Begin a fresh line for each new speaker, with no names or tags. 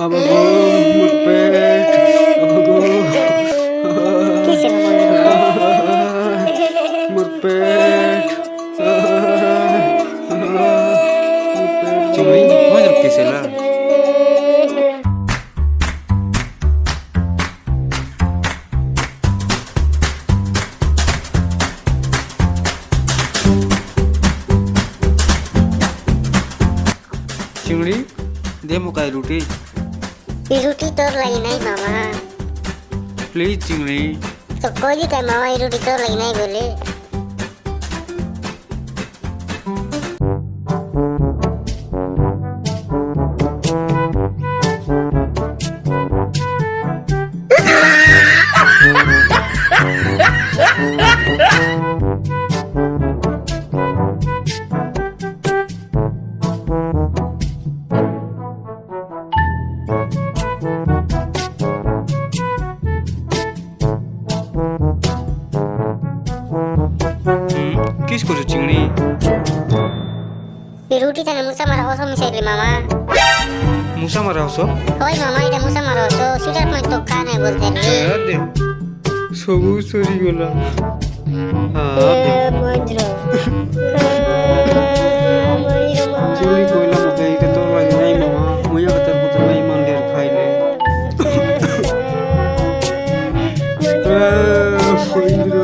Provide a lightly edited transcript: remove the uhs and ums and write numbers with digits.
আমাগো মোর পেট আমাগো
কিসের
মোর পেট
চিংড়ি কই যাচ্ছিলা? চিংড়ি দে মুকাই রুটি
রুটি তোর লাগি নাই মামা।
প্লিজ চিংড়ি
তো কইলি তাই মামা এই রুটি তোর লাগি নাই বলে।
কিস করছো চিংড়ি?
এই রুটি তানে মুসা মারা অস মিশাইলি মামা।
মুসা মারা হস?
ওই মামা এটা মুসা মারা অস সেটার পর তো খা নাই বলতে নি।
দে সবু সরি গলা
মন্দ্র
চিংড়ি কইলা মকে এটা তোর লাগে নাই মামা মুইয়া কথা কথা নাই মান ঢের খাইলে ফইন্দ্র